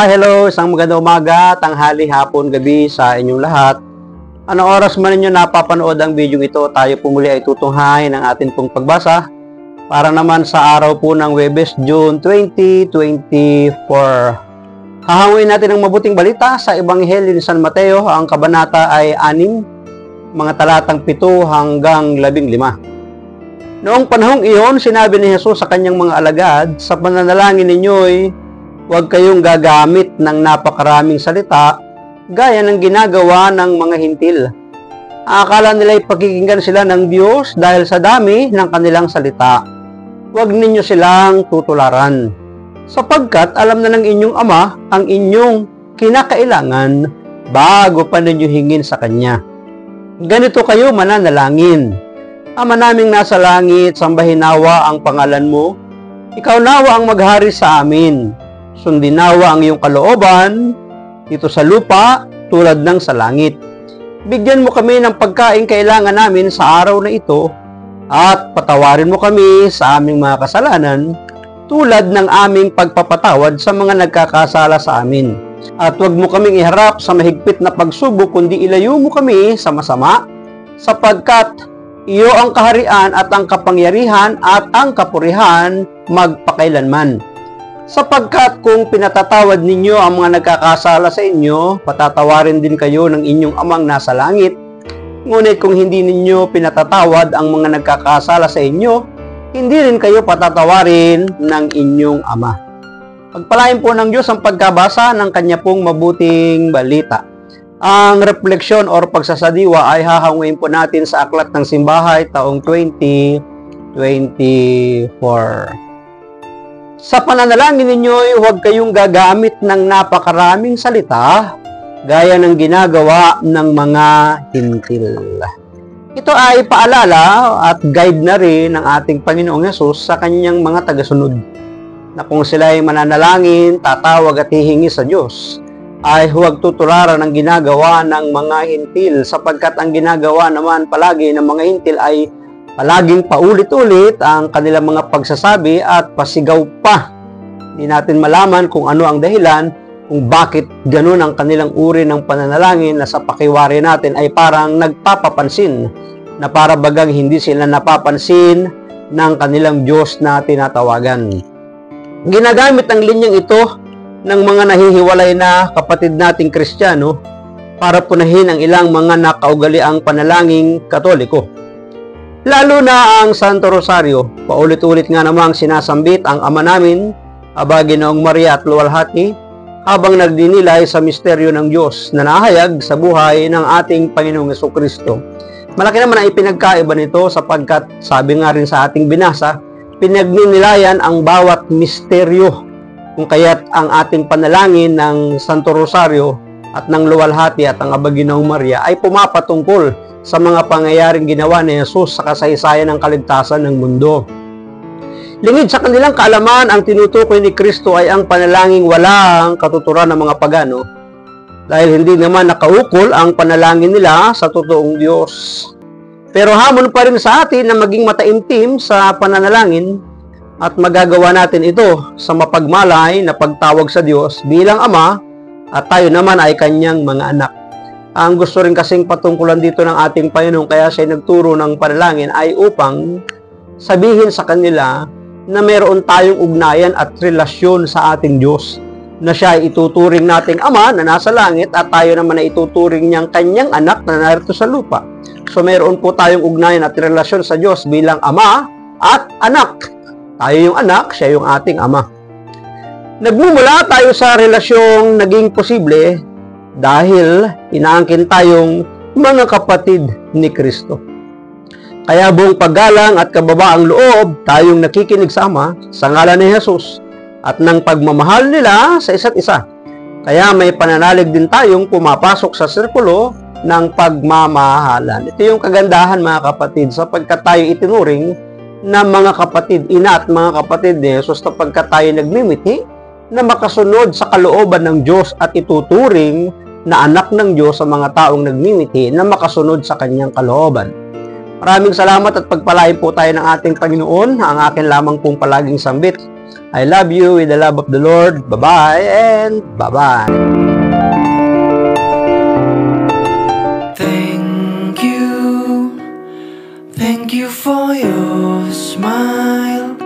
Hello, isang magandang umaga, tanghali, hapon, gabi sa inyong lahat. Anong oras man ninyo napapanood ang video ito, tayo po muli ay tutunghayin ng atin pong pagbasa para naman sa araw po ng Huwebes, June 2024. Hahanguin natin ang mabuting balita sa Ebanghelyo ni San Mateo. Ang kabanata ay 6, mga talatang 7 hanggang 15. Noong panahong iyon, sinabi ni Jesus sa kanyang mga alagad, sa pananalangin ninyo'y huwag kayong gagamit ng napakaraming salita gaya ng ginagawa ng mga hintil. Akala nila'y pakikinggan sila ng Diyos dahil sa dami ng kanilang salita. Huwag ninyo silang tutularan, sapagkat alam na ng inyong Ama ang inyong kinakailangan bago pa ninyo hingin sa Kanya. Ganito kayo mananalangin: Ama naming nasa langit, sambahin nawa ang pangalan mo. Ikaw nawa ang maghari sa amin. Sundin nawa ang iyong kalooban dito sa lupa tulad ng sa langit. Bigyan mo kami ng pagkain kailangan namin sa araw na ito at patawarin mo kami sa aming mga kasalanan tulad ng aming pagpapatawad sa mga nagkakasala sa amin. At huwag mo kaming iharap sa mahigpit na pagsubok, kundi ilayo mo kami sa masama, sapagkat iyo ang kaharian at ang kapangyarihan at ang kapurihan magpakailanman. Sapagkat kung pinatatawad ninyo ang mga nagkakasala sa inyo, patatawarin din kayo ng inyong Amang nasa langit. Ngunit kung hindi ninyo pinatatawad ang mga nagkakasala sa inyo, hindi rin kayo patatawarin ng inyong Ama. Pagpalain po ng Diyos ang pagkabasa ng Kanya pong mabuting balita. Ang refleksyon or pagsasadiwa ay hahanguin po natin sa Aklat ng Simbahay taong 2024. Sa pananalangin ninyo, huwag kayong gagamit ng napakaraming salita gaya ng ginagawa ng mga hintil. Ito ay paalala at guide na rin ng ating Panginoong Hesus sa kanyang mga tagasunod, na kung sila ay mananalangin, tatawag at hihingi sa Diyos, ay huwag tutularan ang ginagawa ng mga hintil, sapagkat ang ginagawa naman palagi ng mga hintil ay palaging paulit-ulit ang kanilang mga pagsasabi at pasigaw pa. Hindi natin malaman kung ano ang dahilan, kung bakit ganun ang kanilang uri ng pananalangin na sa pakiwari natin ay parang nagpapapansin, na para bagang hindi sila napapansin ng kanilang Diyos na tinatawagan. Ginagamit ang linyang ito ng mga nahihiwalay na kapatid nating Kristiyano para punahin ang ilang mga nakaugaliang panalangin Katoliko. Lalo na ang Santo Rosario, paulit-ulit nga namang sinasambit ang Ama namin, Aba, Ginoong Maria at Luwalhati, habang nagdinilay sa misteryo ng Diyos na nahayag sa buhay ng ating Panginoong Jesucristo. Malaki naman ang ipinagkaiba nito, sapagkat sabi nga rin sa ating binasa, pinagninilayan ang bawat misteryo, kung kaya't ang ating panalangin ng Santo Rosario at ng Luwalhati at ang Aba, Ginoong Maria ay pumapatungkol sa mga pangyayaring ginawa ni Jesus sa kasaysayan ng kaligtasan ng mundo. Lingid sa kanilang kaalaman, ang tinutukoy ni Kristo ay ang panalangin walang katuturan ng mga pagano, dahil hindi naman nakaukol ang panalangin nila sa totoong Diyos. Pero hamon pa rin sa atin na maging mataimtim sa pananalangin at magagawa natin ito sa mapagmalay na pagtawag sa Diyos bilang Ama at tayo naman ay Kanyang mga anak. Ang gusto rin kasing patungkulan dito ng ating Panginoon, kaya siya nagturo ng panalangin, ay upang sabihin sa kanila na meron tayong ugnayan at relasyon sa ating Diyos, na siya ay ituturing nating Ama na nasa langit at tayo naman ay ituturing niyang Kanyang anak na narito sa lupa. So meron po tayong ugnayan at relasyon sa Diyos bilang Ama at anak. Tayo yung anak, siya yung ating Ama. Nagmumula tayo sa relasyong naging posible dahil inaangkin tayong mga kapatid ni Kristo. Kaya buong paggalang at kababaang loob tayong nakikinig sa Ama sa ngalan ni Jesus at ng pagmamahal nila sa isa't isa. Kaya may pananalig din tayong pumapasok sa sirkulo ng pagmamahalan. Ito yung kagandahan, mga kapatid, sapagkat tayo itinuring na mga kapatid, ina at mga kapatid ni Jesus, sapagkat tayo nagmimiti na makasunod sa kalooban ng Diyos at ituturing na anak ng Diyos sa mga taong nagmimiti na makasunod sa Kanyang kalooban. Maraming salamat at pagpalain po tayo ng ating Panginoon. Ang akin lamang pong palaging sambit I love you with the love of the Lord. Bye-bye and bye-bye. Thank you for your smile.